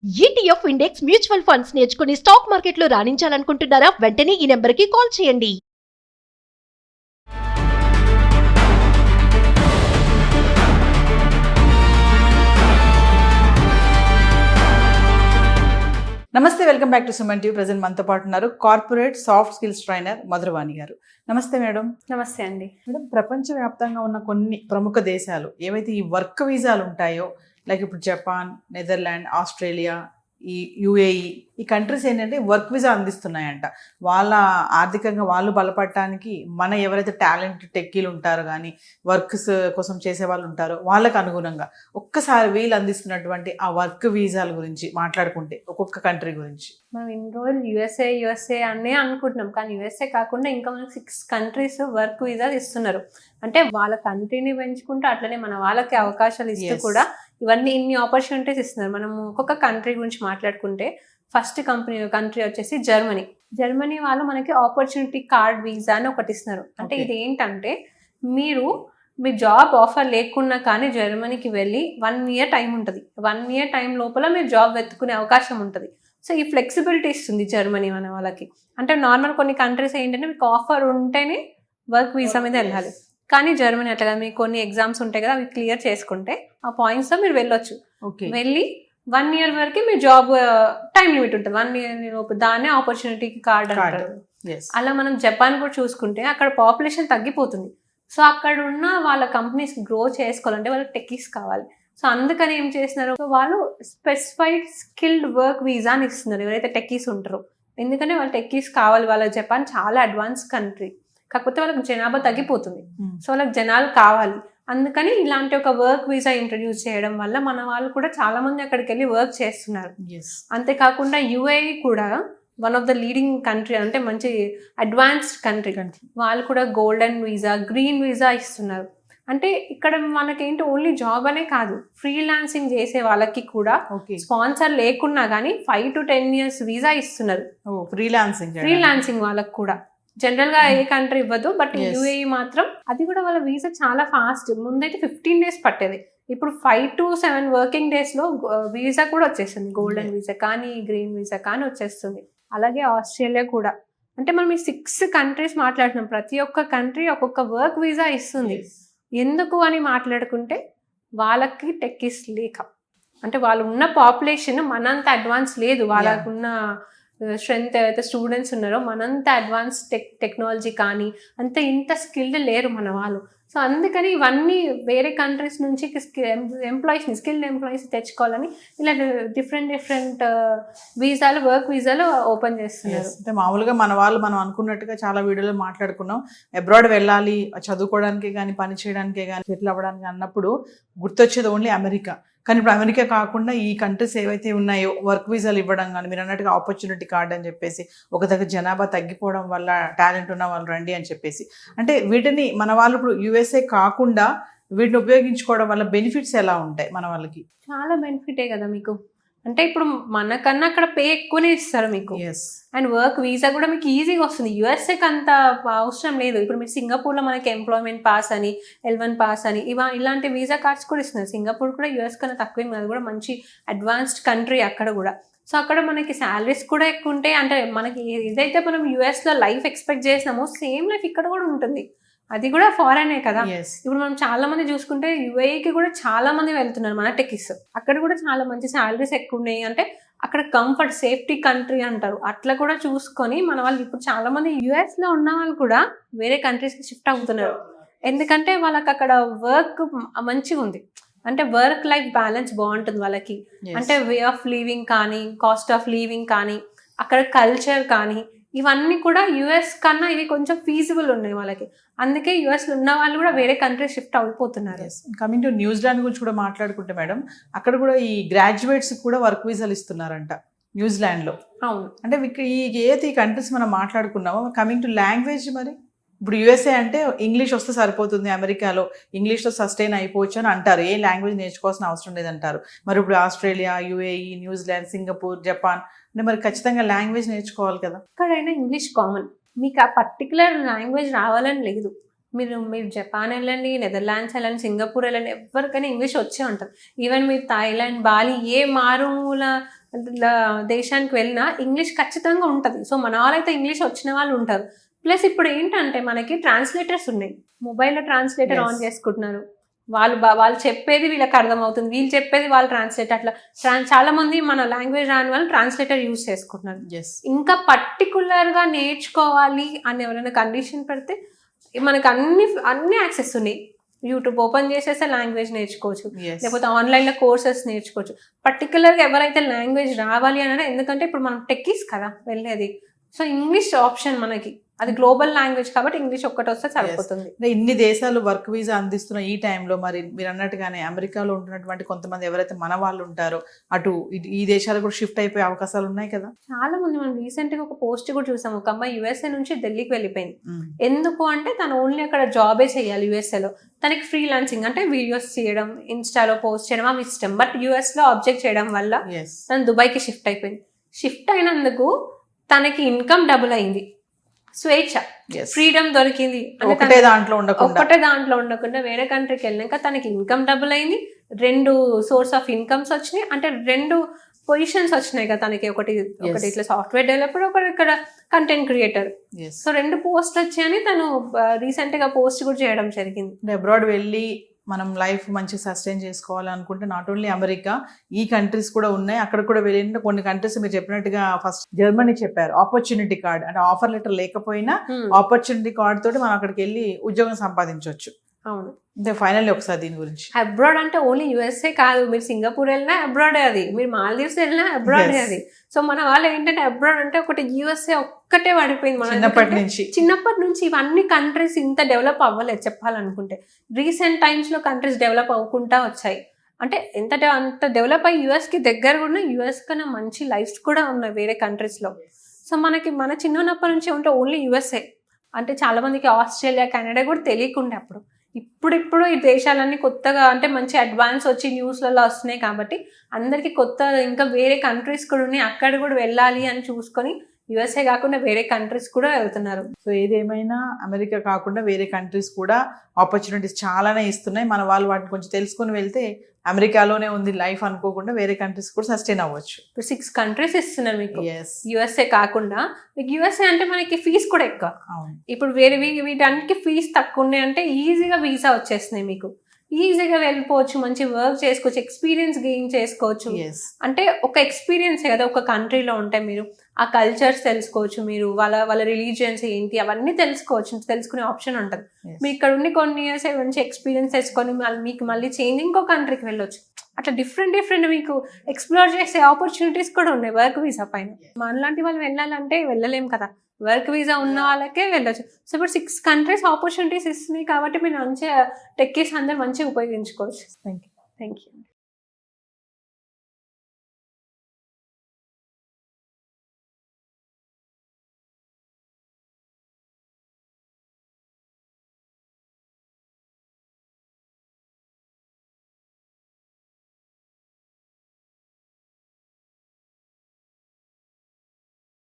ETF index mutual funds నేర్చుకుని stock మార్కెట్లో రాణించాలనుకుంటున్నారా? వెంటనే ఈ నెంబర్కి కాల్ చేయండి. నమస్తే, welcome back to Suman TV. Present మనతో పాటు ఉన్నారు corporate soft skills trainer Madhuravani గారు. నమస్తే మేడం. నమస్తే అండి. మేడం, ప్రపంచవ్యాప్తంగా ఉన్న కొన్ని ప్రముఖ దేశాలు ఏవైతే ఈ వర్క్ వీసాలు ఉంటాయో, లైక్ ఇప్పుడు జపాన్, నెదర్లాండ్, ఆస్ట్రేలియా, ఈ యుఏఈ, ఈ కంట్రీస్ ఏంటంటే వర్క్ వీసా అందిస్తున్నాయంట. వాళ్ళ ఆర్థికంగా వాళ్ళు బలపడటానికి మన ఎవరైతే టాలెంట్ టెక్కీలు ఉంటారో కానీ వర్క్స్ కోసం చేసే వాళ్ళు ఉంటారో వాళ్ళకు అనుగుణంగా ఒక్కసారి వీళ్ళు అందిస్తున్నటువంటి ఆ వర్క్ వీసాల గురించి మాట్లాడుకుంటే ఒక్కొక్క కంట్రీ గురించి. మనం ఇన్ని రోజులు యుఎస్ఏ అనే అనుకుంటున్నాం, కానీ యుఎస్ఏ కాకుండా ఇంకా మనకి 6 కంట్రీస్ వర్క్ వీసా ఇస్తున్నారు. అంటే వాళ్ళ కంట్రీని పెంచుకుంటూ అట్లనే మన వాళ్ళకి అవకాశాలు ఇస్తూ కూడా ఇవన్నీ ఇన్ని ఆపర్చునిటీస్ ఇస్తున్నారు. మనము ఒక్కొక్క కంట్రీ గురించి మాట్లాడుకుంటే ఫస్ట్ కంట్రీ వచ్చేసి జర్మనీ వాళ్ళు మనకి ఆపర్చునిటీ కార్డ్ వీసా అని ఒకటి ఇస్తున్నారు. అంటే ఇది ఏంటంటే మీ జాబ్ ఆఫర్ లేకున్నా కానీ జర్మనీకి వెళ్ళి 1 year టైం ఉంటుంది. 1 year టైం లోపల మీరు జాబ్ వెతుక్కునే అవకాశం ఉంటుంది. సో ఈ ఫ్లెక్సిబిలిటీ ఇస్తుంది జర్మనీ మన వాళ్ళకి. అంటే నార్మల్ కొన్ని కంట్రీస్ ఏంటంటే మీకు ఆఫర్ ఉంటేనే వర్క్ వీసా మీద వెళ్ళాలి, కానీ జర్మనీ అట్లా కదా, మీకు కొన్ని ఎగ్జామ్స్ ఉంటాయి కదా, అవి క్లియర్ చేసుకుంటే ఆ పాయింట్స్తో మీరు వెళ్ళొచ్చు. వెళ్ళి 1 year వరకు మీ జాబ్ టైం లిమిట్ ఉంటుంది. 1 year లోపు దాన్నే ఆపర్చునిటీ కార్డ్ అంటారు. అలా మనం జపాన్ కూడా చూసుకుంటే అక్కడ పాపులేషన్ తగ్గిపోతుంది. సో అక్కడ ఉన్న వాళ్ళ కంపెనీస్ గ్రో చేసుకోవాలంటే వాళ్ళకి టెక్కీస్ కావాలి. సో అందుకని ఏం చేస్తున్నారు, వాళ్ళు స్పెసిఫైడ్ స్కిల్డ్ వర్క్ వీసా అని ఇస్తున్నారు ఎవరైతే టెక్కీస్ ఉంటారో. ఎందుకంటే వాళ్ళ టెక్కీస్ కావాలి. వాళ్ళ జపాన్ చాలా అడ్వాన్స్ కంట్రీ, కాకపోతే వాళ్ళకి జనాభా తగ్గిపోతుంది. సో వాళ్ళకి జనాలు కావాలి. అందుకని ఇలాంటి ఒక వర్క్ వీసా ఇంట్రడ్యూస్ చేయడం వల్ల మన వాళ్ళు కూడా చాలా మంది అక్కడికి వెళ్ళి వర్క్ చేస్తున్నారు. అంతేకాకుండా యుఏఈ కూడా one of the leading country, అంటే మంచి అడ్వాన్స్డ్ కంట్రీ. వాళ్ళు కూడా గోల్డెన్ వీసా, గ్రీన్ వీసా ఇస్తున్నారు. అంటే ఇక్కడ మనకేంటి ఓన్లీ జాబ్ అనే కాదు, ఫ్రీలాన్సింగ్ చేసే వాళ్ళకి కూడా స్పాన్సర్ లేకున్నా కానీ 5 to 10 years వీసా ఇస్తున్నారు. ఫ్రీలాన్సింగ్ వాళ్ళకి కూడా జనరల్ గా ఏ కంట్రీ ఇవ్వదు, బట్ యుఏఈ మాత్రం అది కూడా వాళ్ళ వీసా చాలా ఫాస్ట్. ముందైతే 15 days పట్టేది, ఇప్పుడు 5 to 7 working days లో వీసా కూడా వచ్చేస్తుంది. గోల్డెన్ వీసా కానీ గ్రీన్ వీసా కానీ వచ్చేస్తుంది. అలాగే ఆస్ట్రేలియా కూడా. అంటే మనం ఈ 6 కంట్రీస్ మాట్లాడుతున్నాం, ప్రతి ఒక్క కంట్రీ ఒక్కొక్క వర్క్ వీసా ఇస్తుంది. ఎందుకు అని మాట్లాడుకుంటే వాళ్ళకి టెక్కీస్ లేక, అంటే వాళ్ళు ఉన్న పాపులేషన్ మనంత అడ్వాన్స్ లేదు. వాళ్ళకున్న స్ట్రెంత్ ఏవైతే స్టూడెంట్స్ ఉన్నారో మనంత అడ్వాన్స్ టెక్నాలజీ కానీ అంత ఇంత స్కిల్డ్ లేరు మన వాళ్ళు. సో అందుకని ఇవన్నీ వేరే కంట్రీస్ నుంచి స్కిల్డ్ ఎంప్లాయీస్ తెచ్చుకోవాలని ఇలా డిఫరెంట్ వీసాలు, వర్క్ వీసాలు ఓపెన్ చేస్తున్నారు. అంటే మామూలుగా మన వాళ్ళు మనం అనుకున్నట్టుగా చాలా వీడియోలో మాట్లాడుకున్నాం, అబ్రాడ్ వెళ్ళాలి చదువుకోవడానికి కానీ పని చేయడానికే కానీ సెటిల్ అవ్వడానికి అన్నప్పుడు గుర్తొచ్చేది ఓన్లీ అమెరికా. కానీ ఇప్పుడు అమెరికా కాకుండా ఈ కంట్రీస్ ఏవైతే ఉన్నాయో వర్క్ వీసాలు ఇవ్వడం కానీ, మీరు అన్నట్టుగా ఆపర్చునిటీ కార్డ్ అని చెప్పేసి, ఒక దగ్గర జనాభా తగ్గిపోవడం వల్ల టాలెంట్ ఉన్న వాళ్ళు రండి అని చెప్పేసి, అంటే వీటిని మన వాళ్ళు ఇప్పుడు యుఎస్ఏ కాకుండా వీటిని ఉపయోగించుకోవడం వల్ల బెనిఫిట్స్ ఎలా ఉంటాయి మన వాళ్ళకి? చాలా బెనిఫిటే కదా మీకు. అంటే ఇప్పుడు మనకన్నా అక్కడ పే ఎక్కువనే ఇస్తారు మీకు, అండ్ వర్క్ వీసా కూడా మీకు ఈజీగా వస్తుంది. యుఎస్ఏకి అంత అవసరం లేదు. ఇప్పుడు మీరు సింగపూర్లో మనకి ఎంప్లాయ్మెంట్ పాస్ అని, L1 పాస్ అని ఇలాంటి వీసా కార్డ్స్ కూడా ఇస్తున్నారు. సింగపూర్ కూడా యుఎస్ కన్నా తక్కువేం కాదు, కూడా మంచి అడ్వాన్స్డ్ కంట్రీ అక్కడ కూడా. సో అక్కడ మనకి శాలరీస్ కూడా ఎక్కువ ఉంటాయి. అంటే మనకి ఏదైతే మనం యుఎస్లో లైఫ్ ఎక్స్పెక్ట్ చేసినామో సేమ్ లైఫ్ ఇక్కడ కూడా ఉంటుంది. అది కూడా ఫారెనే కదా. ఇప్పుడు మనం చాలా మంది చూసుకుంటే యుఏఈకి కూడా చాలా మంది వెళ్తున్నారు మన టెక్కీస్. అక్కడ కూడా చాలా మంచి శాలరీస్ ఎక్కువ ఉన్నాయి. అంటే అక్కడ కంఫర్ట్, సేఫ్టీ కంట్రీ అంటారు. అట్లా కూడా చూసుకొని మన వాళ్ళు ఇప్పుడు చాలా మంది యుఎస్ లో ఉన్న వాళ్ళు కూడా వేరే కంట్రీస్ కి షిఫ్ట్ అవుతున్నారు. ఎందుకంటే వాళ్ళకి అక్కడ వర్క్ మంచిగా ఉంది, అంటే వర్క్ లైఫ్ బ్యాలెన్స్ బాగుంటుంది వాళ్ళకి. అంటే వే ఆఫ్ లివింగ్ కానీ, కాస్ట్ ఆఫ్ లివింగ్ కానీ, అక్కడ కల్చర్ కానీ, ఇవన్నీ కూడా యుఎస్ కన్నా ఇవి కొంచెం ఫీజిబుల్ ఉన్నాయి వాళ్ళకి. అందుకే యుఎస్లో ఉన్న వాళ్ళు కూడా వేరే కంట్రీ షిఫ్ట్ అయిపోతున్నారు. కమింగ్ టు న్యూజిలాండ్ గురించి కూడా మాట్లాడుకుంటే మేడం, అక్కడ కూడా ఈ గ్రాడ్యుయేట్స్ కూడా వర్క్ వీసాలు ఇస్తున్నారంట న్యూజిలాండ్లో. అవును. అంటే ఈ కంట్రీస్ మనం మాట్లాడుకున్నామో, కమింగ్ టు లాంగ్వేజ్, మరి ఇప్పుడు యుఎస్ఏ అంటే ఇంగ్లీష్ వస్తే సరిపోతుంది, అమెరికాలో ఇంగ్లీష్లో సస్టైన్ అయిపోవచ్చు అని అంటారు, ఏ లాంగ్వేజ్ నేర్చుకోవాల్సిన అవసరం లేదంటారు. మరి ఇప్పుడు Australia, UAE, New Zealand, Singapore, Japan అంటే మరి ఖచ్చితంగా లాంగ్వేజ్ నేర్చుకోవాలి కదా. ఎక్కడైనా ఇంగ్లీష్ కామన్, మీకు ఆ పర్టికులర్ లాంగ్వేజ్ రావాలని లేదు. మీరు జపాన్ వెళ్ళండి, నెదర్లాండ్స్ వెళ్ళండి, సింగపూర్ వెళ్ళండి, ఎవరికైనా ఇంగ్లీష్ వచ్చే ఉంటుంది. ఈవెన్ మీరు థాయిలాండ్, బాలి, ఏ మారుమూల దేశానికి వెళ్ళినా ఇంగ్లీష్ ఖచ్చితంగా ఉంటుంది. సో మన వాళ్ళైతే ఇంగ్లీష్ వచ్చిన వాళ్ళు ఉంటారు. ప్లస్ ఇప్పుడు ఏంటంటే మనకి ట్రాన్స్లేటర్స్ ఉన్నాయి, మొబైల్లో ట్రాన్స్లేటర్ ఆన్ చేసుకుంటున్నారు. వాళ్ళు చెప్పేది వీళ్ళకి అర్థమవుతుంది, వీళ్ళు చెప్పేది వాళ్ళు ట్రాన్స్లేట్ అట్లా చాలా మంది మన లాంగ్వేజ్ రాని వాళ్ళు ట్రాన్స్లేటర్ యూజ్ చేసుకుంటున్నారు. ఇంకా పర్టికులర్గా నేర్చుకోవాలి అని ఎవరైనా కండిషన్ పెడితే మనకు అన్ని యాక్సెస్ ఉన్నాయి. యూట్యూబ్ ఓపెన్ చేసేస్తే లాంగ్వేజ్ నేర్చుకోవచ్చు, లేకపోతే ఆన్లైన్లో కోర్సెస్ నేర్చుకోవచ్చు. పర్టికులర్గా ఎవరైతే లాంగ్వేజ్ రావాలి అని, ఎందుకంటే ఇప్పుడు మనం టెక్కీస్ కదా వెళ్ళేది, సో ఇంగ్లీష్ ఆప్షన్ మనకి, అది గ్లోబల్ లాంగ్వేజ్ కాబట్టి ఇంగ్లీష్ ఒక్కటి వస్తే సరిపోతుంది. ఇన్ని దేశాలు వర్క్ వీసా అందిస్తున్న ఈ టైంలో మరి మీరు అన్నట్టుగానే అమెరికాలో ఉంటున్నటువంటి కొంతమంది ఎవరైతే మన వాళ్ళు ఉంటారో అటు ఈ దేశాలు కూడా షిఫ్ట్ అయిపోయే అవకాశాలు ఉన్నాయి కదా. చాలా మంది, మనం రీసెంట్ గా ఒక పోస్ట్ కూడా చూసాము, ఒక అమ్మాయి యుఎస్ఏ నుంచి ఢిల్లీకి వెళ్ళిపోయింది. ఎందుకు అంటే తను ఓన్లీ అక్కడ జాబే చేయాలి యుఎస్ఏలో, తనకి ఫ్రీలాన్సింగ్ అంటే వీడియోస్ చేయడం, ఇన్స్టాలో పోస్ట్ చేయడం అవి ఇష్టం. బట్ యుఎస్ లో ఆబ్జెక్ట్ చేయడం వల్ల తను దుబాయ్కి షిఫ్ట్ అయిపోయింది. షిఫ్ట్ అయినందుకు తనకి ఇన్కమ్ డబుల్ అయింది, స్వేచ్ఛ, ఫ్రీడమ్ దొరికింది. ఒకటే దాంట్లో ఉండకుండా వేరే కంట్రీకి వెళ్ళినాక తనకి ఇన్కమ్ డబుల్ అయింది, 2 సోర్స్ ఆఫ్ ఇన్కమ్స్ వచ్చినాయి, అంటే 2 పొజిషన్స్ వచ్చినాయి కదా తనకి. ఒకటి ఇట్లా సాఫ్ట్వేర్ డెవలపర్, ఒకటి ఇక్కడ కంటెంట్ క్రియేటర్. సో 2 పోస్ట్లు వచ్చాయని తను రీసెంట్ గా పోస్ట్ కూడా చేయడం జరిగింది. అబ్రాడ్ వెళ్ళి మనం లైఫ్ మంచి సస్టైన్ చేసుకోవాలనుకుంటే నాట్ ఓన్లీ అమెరికా, ఈ కంట్రీస్ కూడా ఉన్నాయి. అక్కడ కూడా వెళ్ళిన కొన్ని కంట్రీస్ మీరు చెప్పినట్టుగా ఫస్ట్ జర్మనీ చెప్పారు, ఆపర్చునిటీ కార్డ్ అంటే ఆఫర్ లెటర్ లేకపోయినా ఆపర్చునిటీ కార్డ్ తోటి మనం అక్కడికి వెళ్ళి ఉద్యోగం సంపాదించవచ్చు. అవును, అంటే ఫైనల్లీ ఒకసారి దీని గురించి, అబ్రాడ్ అంటే ఓన్లీ యుఎస్ఏ కాదు, మీరు సింగపూర్ వెళ్ళినా అబ్రాడే అది, మీరు మాల్దీవ్స్ వెళ్ళినా అబ్రాడే అది. సో మన వాళ్ళు ఏంటంటే అబ్రాడ్ అంటే ఒకటి యుఎస్ఏ ఒక్కటే పడిపోయింది మన చిన్నప్పటి నుంచి. ఇవన్నీ కంట్రీస్ ఇంత డెవలప్ అవ్వలేదు చెప్పాలనుకుంటే. రీసెంట్ టైమ్స్ లో కంట్రీస్ డెవలప్ అవ్వకుండా వచ్చాయి. అంటే అంత డెవలప్ అయ్యి యుఎస్ కి దగ్గర కూడా, యుఎస్ కన్నా మంచి లైఫ్స్ కూడా ఉన్నాయి వేరే కంట్రీస్ లో. సో మన చిన్నప్పటి నుంచి ఉంటే ఓన్లీ యుఎస్ఏ, అంటే చాలా మందికి ఆస్ట్రేలియా, కెనడా కూడా తెలియకుండా అప్పుడు. ఇప్పుడు ఈ దేశాలన్నీ కొత్తగా అంటే మంచి అడ్వాన్స్ వచ్చి న్యూస్లలో వస్తున్నాయి కాబట్టి అందరికి కొత్త ఇంకా వేరే కంట్రీస్ కూడా ఉన్నాయి, అక్కడ కూడా వెళ్ళాలి అని చూసుకొని యుఎస్ఏ కాకుండా వేరే కంట్రీస్ కూడా వెళ్తున్నారు. సో ఏదేమైనా అమెరికా కాకుండా వేరే కంట్రీస్ కూడా ఆపర్చునిటీస్ చాలానే ఇస్తున్నాయి. మన వాళ్ళు వాటిని కొంచెం తెలుసుకొని వెళ్తే అమెరికాలోనే ఉంది లైఫ్ అనుకోకుండా వేరే కంట్రీస్ కూడా సస్టైన్ అవ్వచ్చు. ఇప్పుడు 6 కంట్రీస్ ఇస్తున్నారు మీకు యుఎస్ఏ కాకుండా. మీకు యుఎస్ఏ అంటే మనకి ఫీజు కూడా ఎక్కువ. ఇప్పుడు వేరే వీటన్నిటికీ ఫీజు తక్కువ ఉన్నాయి అంటే ఈజీగా వీసా వచ్చేస్తున్నాయి, మీకు ఈజీగా వెళ్ళిపోవచ్చు, మంచి వర్క్ చేసుకోవచ్చు, ఎక్స్పీరియన్స్ గెయిన్ చేసుకోవచ్చు. అంటే ఒక ఎక్స్పీరియన్సే కదా ఒక కంట్రీలో ఉంటే మీరు ఆ కల్చర్స్ తెలుసుకోవచ్చు, మీరు వాళ్ళ రిలీజియన్స్ ఏంటి అవన్నీ తెలుసుకునే ఆప్షన్ ఉంటుంది. మీరు ఇక్కడ ఉండి కొన్ని ఇయర్స్ మంచి ఎక్స్పీరియన్స్ తెచ్చుకొని మీకు మళ్ళీ చేంజ్ ఇంకో కంట్రీకి వెళ్ళొచ్చు. అట్లా డిఫరెంట్ మీకు ఎక్స్ప్లోర్ చేసే ఆపర్చునిటీస్ కూడా ఉన్నాయి వర్క్ వీసా పైన. మనలాంటి వాళ్ళు వెళ్ళాలంటే వెళ్ళలేం కదా, వర్క్ వీసా ఉన్న వాళ్ళకే వెళ్ళొచ్చు. సో ఇప్పుడు 6 కంట్రీస్ ఆపర్చునిటీస్ ఇస్తున్నాయి కాబట్టి మీరు మంచిగా టెక్కీస్ అందరూ మంచిగా ఉపయోగించుకోవచ్చు. Thank you.